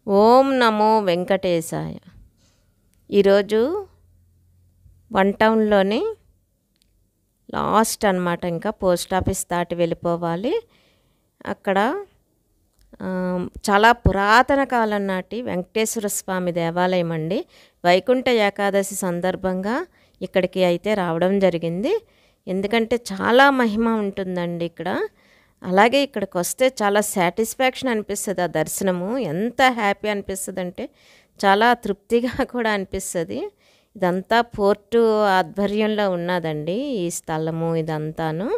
ఓం నమో వెంకటేశాయ. ఈరోజు one టౌన్లోని last అనమాట, ఇంకా పోస్ట్ ఆఫీస్ దాటి వెళ్ళిపోవాలి. అక్కడ చాలా పురాతన కాలం నాటి వెంకటేశ్వర స్వామి దేవాలయం అండి. వైకుంఠ ఏకాదశి సందర్భంగా ఇక్కడికి అయితే రావడం జరిగింది. ఎందుకంటే చాలా మహిమ ఉంటుందండి ఇక్కడ. అలాగే ఇక్కడికి వస్తే చాలా సాటిస్ఫాక్షన్ అనిపిస్తుంది. ఆ దర్శనము ఎంత హ్యాపీ అనిపిస్తుంది అంటే చాలా తృప్తిగా కూడా అనిపిస్తుంది. ఇదంతా పోర్టు ఆధ్వర్యంలో ఉన్నదండి ఈ స్థలము ఇదంతాను.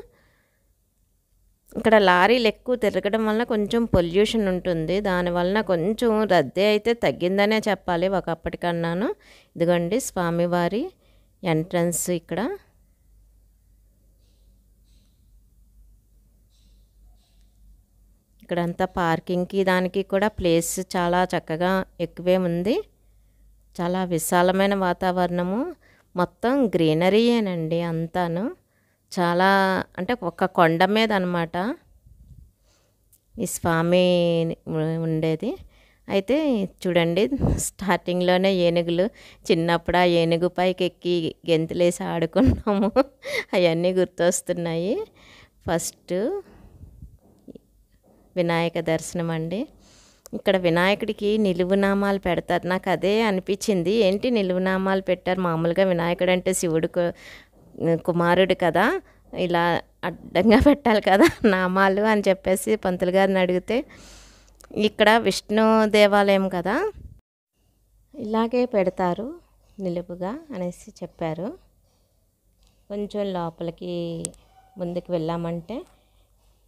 ఇక్కడ లారీలు ఎక్కువ తిరగడం వల్ల కొంచెం పొల్యూషన్ ఉంటుంది. దానివలన కొంచెం రద్దీ అయితే తగ్గిందనే చెప్పాలి ఒకప్పటికన్నాను. ఇదిగోండి స్వామివారి ఎంట్రన్స్ ఇక్కడ. ఇక్కడంతా పార్కింగ్కి దానికి కూడా ప్లేస్ చాలా చక్కగా ఎక్కువే ఉంది. చాలా విశాలమైన వాతావరణము, మొత్తం గ్రీనరీయేనండి అంతాను. చాలా అంటే ఒక కొండ మీద అనమాట ఈ స్వామి ఉండేది. అయితే చూడండి, స్టార్టింగ్లోనే ఏనుగులు, చిన్నప్పుడు ఆ ఏనుగు పైకి ఎక్కి గెంతులేసి ఆడుకున్నాము అవన్నీ గుర్తొస్తున్నాయి. ఫస్ట్ వినాయక దర్శనం అండి. ఇక్కడ వినాయకుడికి నిలువునామాలు పెడతారు. నాకు అదే అనిపించింది, ఏంటి నిలువునామాలు పెట్టారు? మామూలుగా వినాయకుడు అంటే శివుడు కుమారుడు కదా, ఇలా అడ్డంగా పెట్టాలి కదా నామాలు అని చెప్పేసి పంతులు గారిని అడిగితే, ఇక్కడ విష్ణు దేవాలయం కదా, ఇలాగే పెడతారు నిలువుగా అనేసి చెప్పారు. కొంచెం లోపలికి ముందుకు వెళ్ళామంటే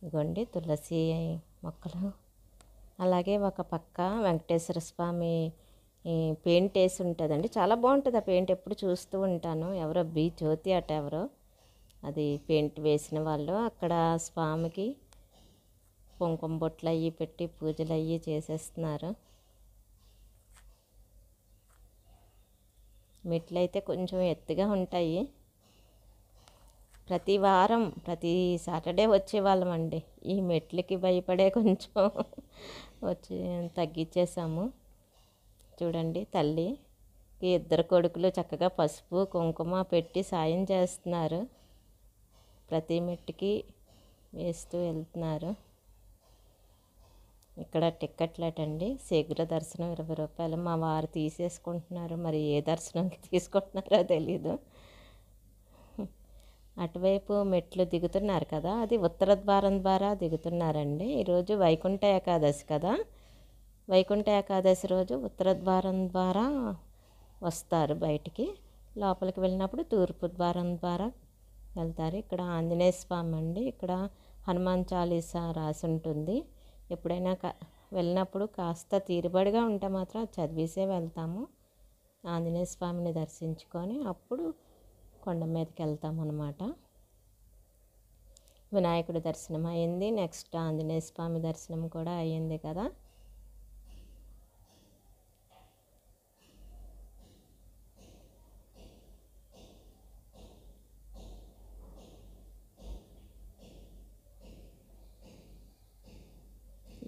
ఇదిగోండి తులసి మొక్కలు, అలాగే ఒక పక్క వెంకటేశ్వర స్వామి పెయింట్ వేసి ఉంటుందండి. చాలా బాగుంటుంది ఆ పెయింట్, ఎప్పుడు చూస్తూ ఉంటాను. ఎవరో బి జ్యోతి అట ఎవరో అది పెయింట్ వేసిన వాళ్ళు. అక్కడ స్వామికి కుంకుమ బొట్లు అయ్యి పెట్టి పూజలు అయ్యి చేసేస్తున్నారు. మెట్లు అయితే కొంచెం ఎత్తుగా ఉంటాయి. ప్రతి వారం ప్రతి సాటర్డే వచ్చేవాళ్ళం అండి. ఈ మెట్లకి భయపడే కొంచెం వచ్చి తగ్గించేసాము. చూడండి తల్లి ఇద్దరు కొడుకులు చక్కగా పసుపు కుంకుమ పెట్టి సాయం చేస్తున్నారు. ప్రతి మెట్టుకి వేస్తూ వెళ్తున్నారు. ఇక్కడ టిక్కెట్లటండి. శీఘ్ర దర్శనం 20 రూపాయలు. మా వారు తీసేసుకుంటున్నారు, మరి ఏ దర్శనంకి తీసుకుంటున్నారో తెలీదు. అటువైపు మెట్లు దిగుతున్నారు కదా, అది ఉత్తర ద్వారం ద్వారా దిగుతున్నారండి. ఈరోజు వైకుంఠ ఏకాదశి కదా, వైకుంఠ ఏకాదశి రోజు ఉత్తర ద్వారం ద్వారా వస్తారు బయటికి. లోపలికి వెళ్ళినప్పుడు తూర్పు ద్వారం ద్వారా వెళ్తారు. ఇక్కడ ఆంజనేయ స్వామి అండి. ఇక్కడ హనుమాన్ చాలీసా రాసి ఉంటుంది. ఎప్పుడైనా వెళ్ళినప్పుడు కాస్త తీరుబడిగా ఉంటే మాత్రం చదివేసే వెళ్తాము. ఆంజనేయ స్వామిని దర్శించుకొని అప్పుడు కొండ మీదకి వెళ్తాం అన్నమాట. వినాయకుడి దర్శనం అయింది, నెక్స్ట్ ఆంజనేయ స్వామి దర్శనం కూడా అయ్యింది కదా.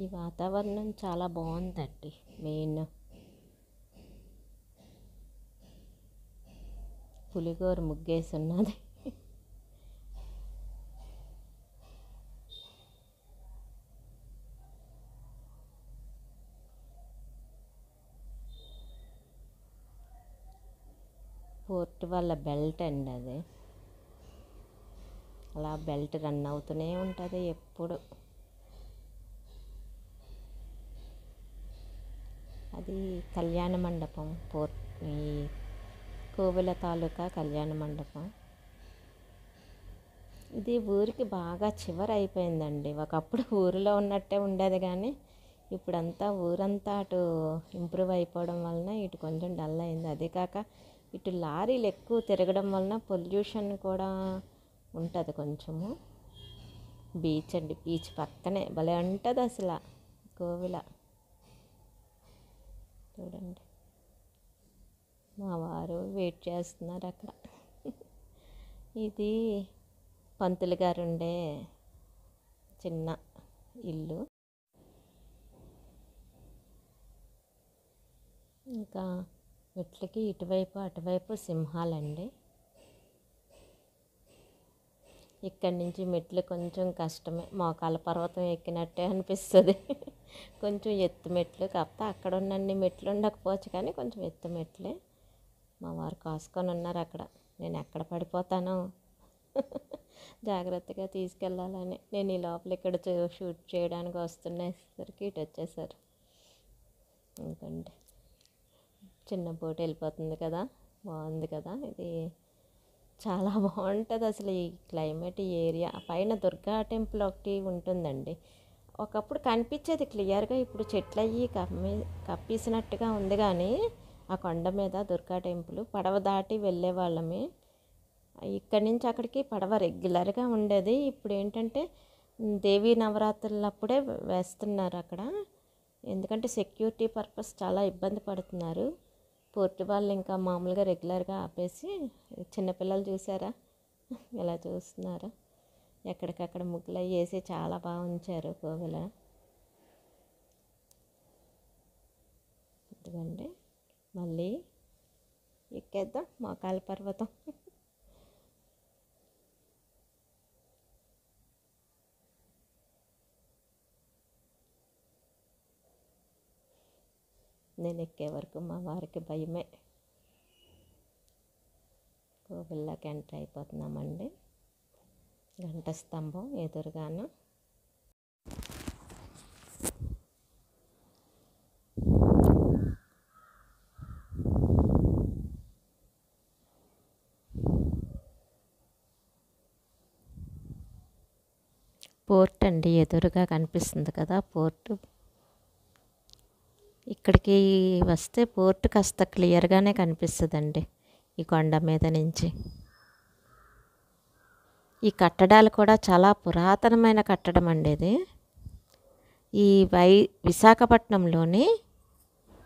ఈ వాతావరణం చాలా బాగుందండి. మెయిన్ పులిగోర ముగ్గేసి ఉన్నది. పోర్ట్ వాళ్ళ బెల్ట్ అండి అది. అలా బెల్ట్ రన్ అవుతూనే ఉంటుంది ఎప్పుడు. అది కళ్యాణ మండపం, పోర్ట్ ఈ కోవెల తాలూకా కళ్యాణ మండపం. ఇది ఊరికి బాగా చివరి అయిపోయిందండి. ఒకప్పుడు ఊరిలో ఉన్నట్టే ఉండేది, కానీ ఇప్పుడంతా ఊరంతా అటు ఇంప్రూవ్ అయిపోవడం వలన ఇటు కొంచెం డల్ అయింది. అదే కాక ఇటు లారీలు ఎక్కువ తిరగడం వలన పొల్యూషన్ కూడా ఉంటుంది కొంచెము. బీచ్ అండి, బీచ్ పక్కనే భలే ఉంటుంది అసలు కోవెల. చూడండి మా వారు వెయిట్ చేస్తున్నారు అక్కడ. ఇది పంతులు గారు ఉండే చిన్న ఇల్లు. ఇంకా మెట్లకి ఇటువైపు అటువైపు సింహాలండి. ఇక్కడి నుంచి మెట్లు కొంచెం కష్టమే, మోకాళ్ళ పర్వతం ఎక్కినట్టే అనిపిస్తుంది. కొంచెం ఎత్తు మెట్లు, కాకపోతే అక్కడ ఉన్నన్ని మెట్లు ఉండకపోవచ్చు, కానీ కొంచెం ఎత్తు మెట్లే. మా వారు కాసుకొని ఉన్నారు అక్కడ, నేను ఎక్కడ పడిపోతానో జాగ్రత్తగా తీసుకెళ్ళాలని. నేను ఈ లోపల ఇక్కడ షూట్ చేయడానికి వస్తున్నసరికి ఇటు వచ్చేసారు. ఎందుకంటే చిన్న బోట్ వెళ్ళిపోతుంది కదా, బాగుంది కదా ఇది, చాలా బాగుంటుంది అసలు ఈ క్లైమేట్, ఈ ఏరియా. పైన దుర్గా టెంపుల్ ఒకటి ఉంటుందండి, ఒకప్పుడు కనిపించేది క్లియర్గా, ఇప్పుడు చెట్లు అయ్యి కప్పేసినట్టుగా ఉంది. కానీ ఆ కొండ మీద దుర్గా టెంపుల్ పడవ దాటి వెళ్ళే వాళ్ళమే. ఇక్కడి నుంచి అక్కడికి పడవ రెగ్యులర్గా ఉండేది. ఇప్పుడు ఏంటంటే దేవీ నవరాత్రులప్పుడే వేస్తున్నారు అక్కడ, ఎందుకంటే సెక్యూరిటీ పర్పస్ చాలా ఇబ్బంది పడుతున్నారు పోర్టు వాళ్ళు. ఇంకా మామూలుగా రెగ్యులర్గా ఆపేసి, చిన్నపిల్లలు చూసారా ఎలా చూస్తున్నారు, ఎక్కడికక్కడ ముగ్గులు అవి వేసి చాలా బాగా ఉంచారు కోవెల. ఇదిగోండి మళ్ళీ ఎక్కేద్దాం మోకాళ్ళ పర్వతం. నేను ఎక్కే వరకు మా వారికి భయమే. కోవిల్లోకి ఎంటర్ అయిపోతున్నామండి. గంట స్తంభం ఎదురుగాను. పోర్ట్ అండి, ఎదురుగా కనిపిస్తుంది కదా పోర్టు. ఇక్కడికి వస్తే పోర్టు కాస్త క్లియర్గానే కనిపిస్తుందండి ఈ కొండ మీద నుంచి. ఈ కట్టడాలు కూడా చాలా పురాతనమైన కట్టడం అండి ఇది. ఈ విశాఖపట్నంలోని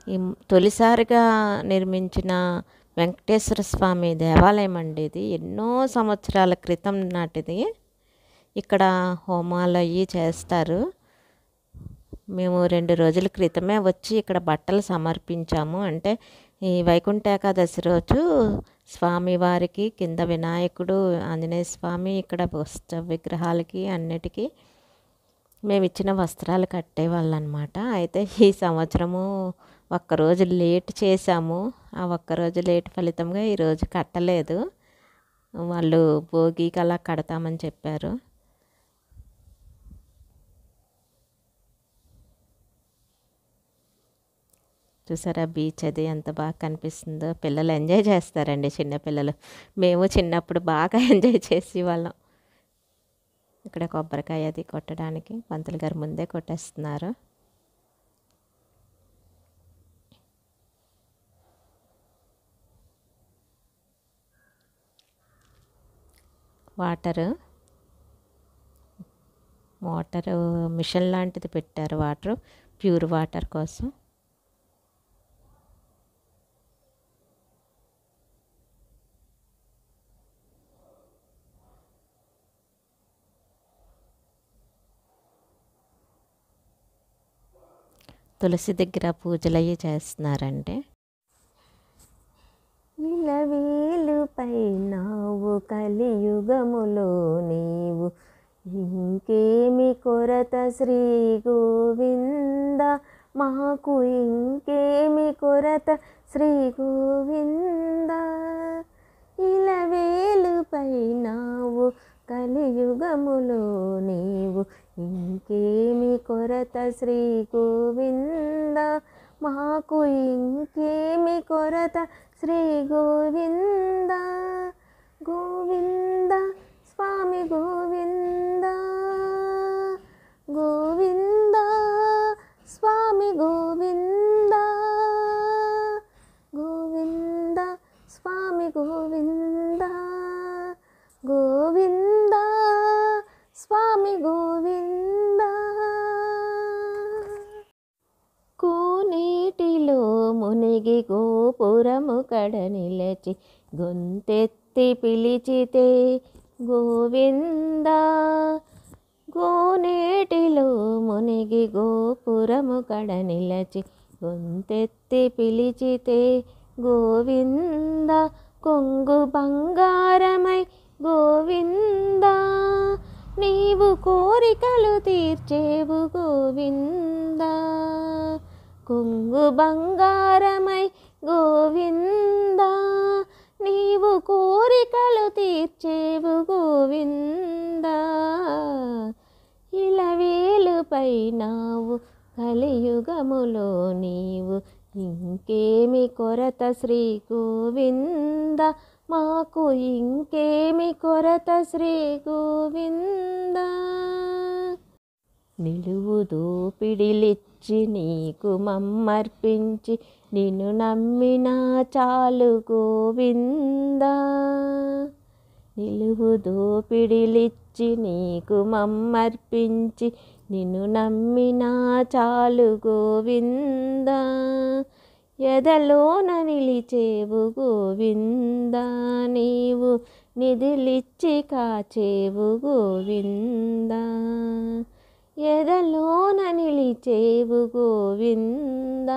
ఈ తొలిసారిగా నిర్మించిన వెంకటేశ్వర స్వామి దేవాలయం అండి ఇది. ఎన్నో సంవత్సరాల క్రితం నాటిది. ఇక్కడ హోమాలు అవి చేస్తారు. మేము 2 రోజుల క్రితమే వచ్చి ఇక్కడ బట్టలు సమర్పించాము. అంటే ఈ వైకుంఠ ఏకాదశి రోజు స్వామివారికి కింద వినాయకుడు, ఆంజనేయ స్వామి, ఇక్కడ విగ్రహాలకి అన్నిటికీ మేము ఇచ్చిన వస్త్రాలు కట్టేవాళ్ళు అనమాట. అయితే ఈ సంవత్సరము ఒక్కరోజు లేట్ చేశాము. ఆ ఒక్కరోజు లేట్ ఫలితంగా ఈరోజు కట్టలేదు. వాళ్ళు భోగికి అలా కడతామని చెప్పారు. చూసారా బీచ్ అది ఎంత బాగా కనిపిస్తుందో. పిల్లలు ఎంజాయ్ చేస్తారండి, చిన్నపిల్లలు. మేము చిన్నప్పుడు బాగా ఎంజాయ్ చేసేవాళ్ళం. ఇక్కడ కొబ్బరికాయ అది కొట్టడానికి పంతులు గారు ముందే కొట్టేస్తున్నారు. వాటరు మిషన్ లాంటిది పెట్టారు, వాటర్ ప్యూర్ వాటర్ కోసం. తులసి దగ్గర పూజలు అవి చేస్తున్నారండి. ఇలవేలుపై నావు కలియుగములో నీవు, ఇంకేమి కొరత శ్రీ గోవింద, మాకు ఇంకేమి కొరత శ్రీ గోవింద. ఇలవేలుపై నావు కలియుగములో నీవు, ఇంకేమి కొరత శ్రీ గోవింద, మాకు ఇంకేమి కొరత శ్రీ గోవింద. గోవింద స్వామి గోవింద, గోవింద స్వామి గోవింద, గోవింద స్వామి గోవింద, గోవింద స్వామి గోవింద. కోనేటిలో మునిగి గోపురము కడ నిలచి, గొంతెత్తి పిలిచితే గోవింద. కోనేటిలో మునిగి గోపురము కడ నిలచి, గొంతెత్తి పిలిచితే గోవింద, కొంగు బంగారమై గోవింద, నీవు కోరికలు తీర్చేవు గోవింద. కొంగు బంగారమై గోవింద, నీవు కోరికలు తీర్చేవు గోవింద. ఇలవేలుపై నావు కలియుగములో నీవు, ఇంకేమి కొరత శ్రీ గోవింద, మాకు ఇంకేమి కొరత శ్రీ గోవింద. నిలువు దోపిడిలిచ్చి నీకు మమ్మర్పించి, నిన్ను నమ్మినా చాలు గోవింద. నిలువు దోపిడిలిచ్చి నీకు మమ్మర్పించి, నిన్ను నమ్మినా చాలు గోవింద. ఎదలోన నిలిచేవు గోవింద, నీవు నిధులిచ్చి కాచేవు గోవింద. ఎదలోన నిలిచేవు గోవింద,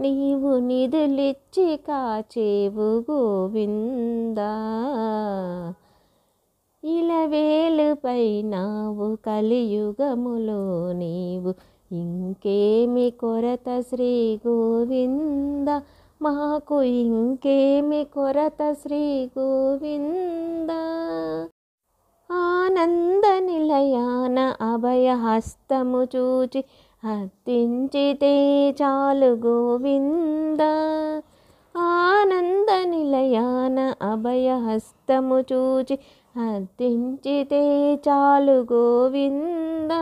నీవు నిధులిచ్చి కాచేవు గోవింద. ఇలవేలుపై నావు కలియుగములో నీవు, ఇంకేమి కొరత శ్రీ గోవింద, మాకు ఇంకేమి కొరత శ్రీ గోవింద. ఆనంద నిలయాన అభయహస్తము చూచి హత్తించితే చాలు గోవింద. ఆనంద నిలయాన అభయహస్తము చూచి హత్తించితే చాలు గోవింద.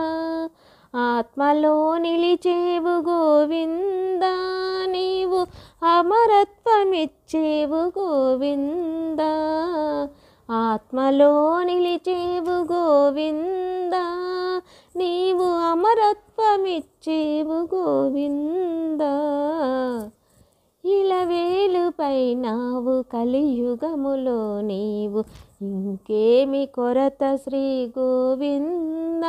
ఆత్మలో నిలిచేవు గోవింద, నీవు అమరత్వమిచ్చేవు గోవింద. ఆత్మలో నిలిచేవు గోవింద, నీవు అమరత్వమిచ్చేవు గోవింద. ఇలవేలుపై నావు కలియుగములో నీవు, ఇంకేమి కొరత శ్రీ గోవింద,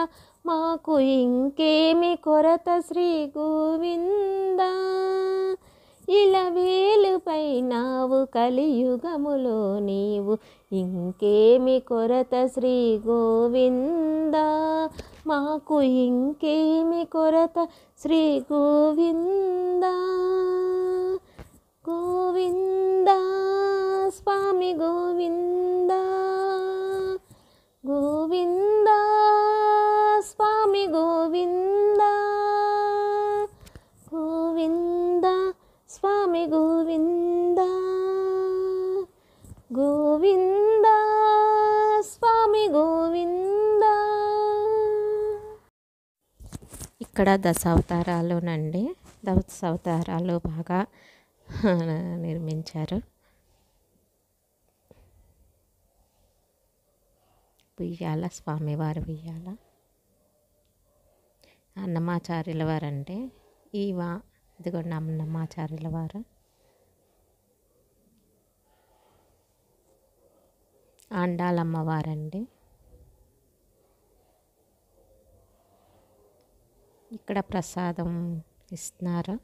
మాకు ఇంకేమి కొరత శ్రీ గోవింద. ఇలవేలుపై నావు కలియుగములో నీవు, ఇంకేమి కొరత శ్రీ గోవింద, మాకు ఇంకేమి కొరత శ్రీ గోవింద. గోవింద స్వామి గోవింద, గోవింద స్వామి గోవింద, గోవింద స్వామి గోవింద, గోవింద స్వామి గోవింద. ఇక్కడ దశావతారాలునండి. దశావతారాలు బాగా నిర్మించారు. ఉయ్యాల, స్వామివారి ఉయ్యాల. అన్నమాచార్యుల వారండి. ఇదిగోండి అన్నమాచార్యుల వారు. ఆండాలమ్మవారండి. ఇక్కడ ప్రసాదం ఇస్తున్నారు.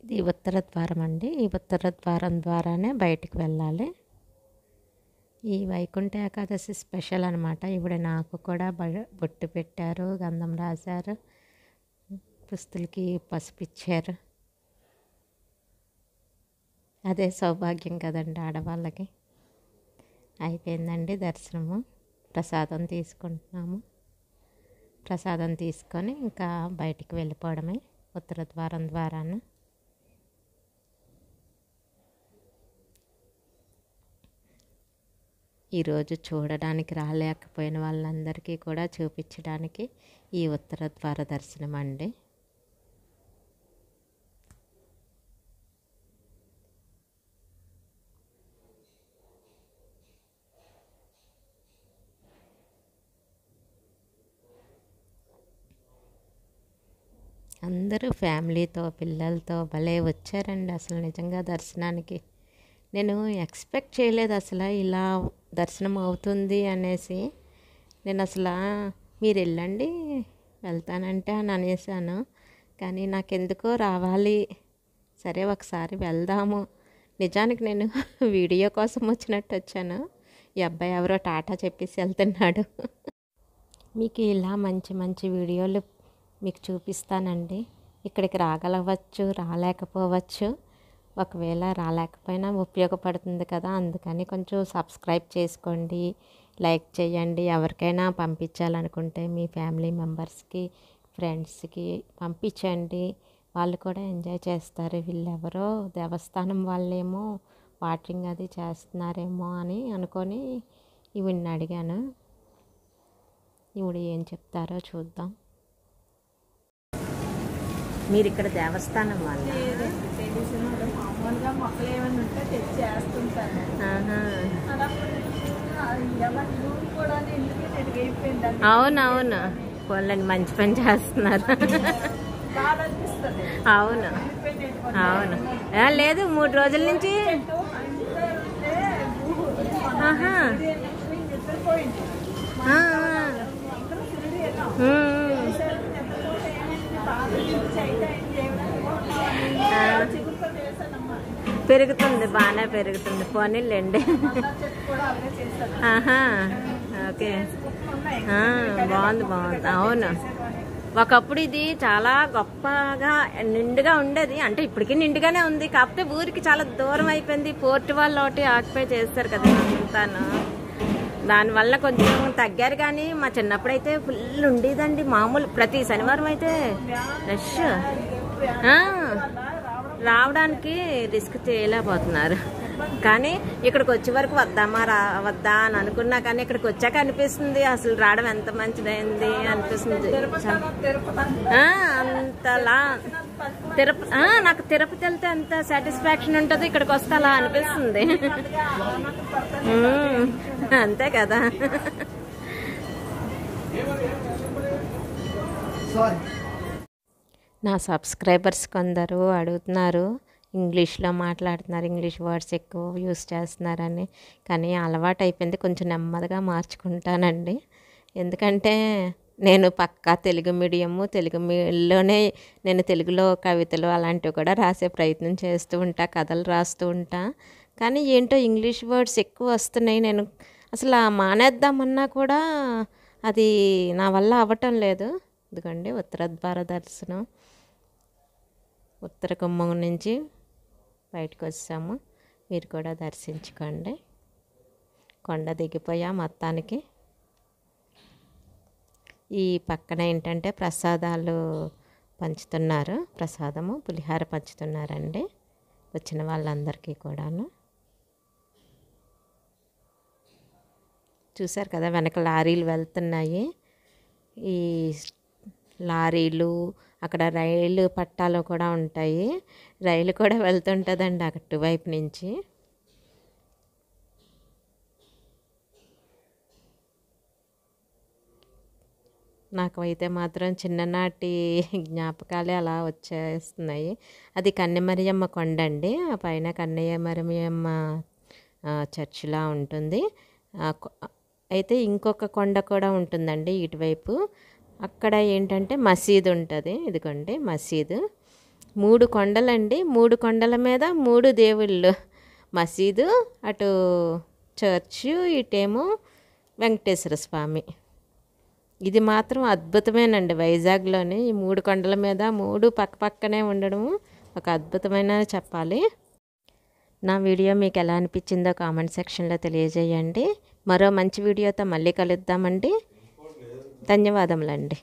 ఇది ఉత్తర ద్వారం అండి. ఈ ఉత్తర ద్వారం ద్వారానే బయటికి వెళ్ళాలి. ఈ వైకుంఠ ఏకాదశి స్పెషల్ అనమాట. ఇప్పుడు నాకు కూడా బొట్టు పెట్టారు, గంధం రాశారు, పుస్తులకి పసుపు ఇచ్చారు. అదే సౌభాగ్యం కదండి ఆడవాళ్ళకి. అయిపోయిందండి దర్శనము. ప్రసాదం తీసుకుంటున్నాము. ప్రసాదం తీసుకొని ఇంకా బయటికి వెళ్ళిపోవడమే ఉత్తర ద్వారం ద్వారాన. ఈరోజు చూడడానికి రాలేకపోయిన వాళ్ళందరికీ కూడా చూపించడానికి ఈ ఉత్తర ద్వార దర్శనం అండి. అందరూ ఫ్యామిలీతో పిల్లలతో భలే వచ్చారండి. అసలు నిజంగా దర్శనానికి నేను ఎక్స్పెక్ట్ చేయలేదు అసలు ఇలా దర్శనం అవుతుంది అనేసి. నేను అసలు మీరు వెళ్ళండి వెళ్తానంటే అని అనేసాను, కానీ నాకెందుకో రావాలి, సరే ఒకసారి వెళ్దాము. నిజానికి నేను వీడియో కోసం వచ్చినట్టు వచ్చాను. ఈ అబ్బాయి ఎవరో టాటా చెప్పేసి వెళ్తున్నాడు. మీకు ఇలా మంచి మంచి వీడియోలు మీకు చూపిస్తానండి. ఇక్కడికి రాగలవచ్చు, రాలేకపోవచ్చు. ఒకవేళ రాలేకపోయినా ఉపయోగపడుతుంది కదా, అందుకని కొంచెం సబ్స్క్రైబ్ చేసుకోండి, లైక్ చేయండి. ఎవరికైనా పంపించాలనుకుంటే మీ ఫ్యామిలీ మెంబర్స్కి, ఫ్రెండ్స్కి పంపించండి, వాళ్ళు కూడా ఎంజాయ్ చేస్తారు. వీళ్ళెవరో దేవస్థానం వాళ్ళేమో వాటరింగ్ అది చేస్తున్నారేమో అని అనుకొని ఈవిడ్ని అడిగాను. ఈవిడ ఏం చెప్తారో చూద్దాం. మీరు ఇక్కడ దేవస్థానం వాళ్ళ? మామూలుగా మొక్కలు ఏమైనా ఉంటే తెచ్చి వేస్తుంటాను. అవునవును, వాళ్ళని మంచి పని చేస్తున్నారు. అవును అవును, లేదు 3 రోజుల నుంచి. పెరుగుతుంది, బాగానే పెరుగుతుంది. పోనీలేండి. ఓకే, బాగుంది బాగుంది. అవును, ఒకప్పుడు ఇది చాలా గొప్పగా నిండుగా ఉండేది, అంటే ఇప్పటికీ నిండుగానే ఉంది, కాకపోతే ఊరికి చాలా దూరం అయిపోయింది. పోర్ట్ వాళ్ళు ఒకటి ఆక్యుపై చేస్తారు కదా అంతాను, దానివల్ల కొంచెం తగ్గారు. కానీ మా చిన్నప్పుడు అయితే ఫుల్ ఉండేదండి. మామూలు ప్రతి శనివారం అయితే రష్, రావడానికి రిస్క్ చేయలేకపోతున్నారు. కానీ ఇక్కడికి వచ్చే వరకు వద్దామా వద్దా అని అనుకున్నా, కానీ ఇక్కడికి వచ్చాక అనిపిస్తుంది అసలు రావడం ఎంత మంచిదైంది అనిపిస్తుంది. అంతలా నాకు తిరుపతి వెళ్తే ఎంత సాటిస్ఫాక్షన్ ఉంటుంది, ఇక్కడికి వస్తే అలా అనిపిస్తుంది. అంతే కదా. నా సబ్స్క్రైబర్స్ కొందరు అడుగుతున్నారు, ఇంగ్లీష్లో మాట్లాడుతున్నారు, ఇంగ్లీష్ వర్డ్స్ ఎక్కువ యూస్ చేస్తున్నారని. కానీ అలవాటు అయిపోయింది, కొంచెం నెమ్మదిగా మార్చుకుంటానండి. ఎందుకంటే నేను పక్కా తెలుగు మీడియము, తెలుగులోనే నేను తెలుగులో కవితలు అలాంటివి కూడా రాసే ప్రయత్నం చేస్తూ ఉంటా, కథలు రాస్తూ ఉంటా. కానీ ఏంటో ఇంగ్లీష్ వర్డ్స్ ఎక్కువ వస్తున్నాయి. నేను అసలు మానేద్దామన్నా కూడా అది నా వల్ల అవ్వటం లేదు. ఎందుకండి ఉత్తరద్వార దర్శనం, ఉత్తర గుమ్మం నుంచి బయటకు వచ్చాము, మీరు కూడా దర్శించుకోండి. కొండ దిగిపోయా మొత్తానికి. ఈ పక్కన ఏంటంటే ప్రసాదాలు పంచుతున్నారు, ప్రసాదము పులిహార పంచుతున్నారండి వచ్చిన వాళ్ళందరికీ కూడాను. చూశారు కదా వెనక లారీలు వెళ్తున్నాయి. ఈ లారీలు, అక్కడ రైలు పట్టాలు కూడా ఉంటాయి, రైలు కూడా వెళ్తుంటుందండి అటువైపు నుంచి. నాకు అయితే మాత్రం చిన్ననాటి జ్ఞాపకాలే అలా వచ్చేస్తున్నాయి. అది కన్నెమరియమ్మ కొండ అండి, ఆ పైన కన్నెమరియమ్మ చర్చిలా ఉంటుంది. అయితే ఇంకొక కొండ కూడా ఉంటుందండి ఇటువైపు. అక్కడ ఏంటంటే మసీదు ఉంటుంది. ఇదిగోండి మసీదు. 3 కొండలండి, 3 కొండల మీద 3 దేవుళ్ళు. మసీదు, అటు చర్చు, ఇటేమో వెంకటేశ్వర స్వామి. ఇది మాత్రం అద్భుతమేనండి. వైజాగ్లోని ఈ 3 కొండల మీద 3 పక్కనే ఉండడము ఒక అద్భుతమైన చెప్పాలి. నా వీడియో మీకు ఎలా అనిపించిందో కామెంట్ సెక్షన్లో తెలియజేయండి. మరో మంచి వీడియోతో మళ్ళీ కలుద్దామండి. ధన్యవాదములండి.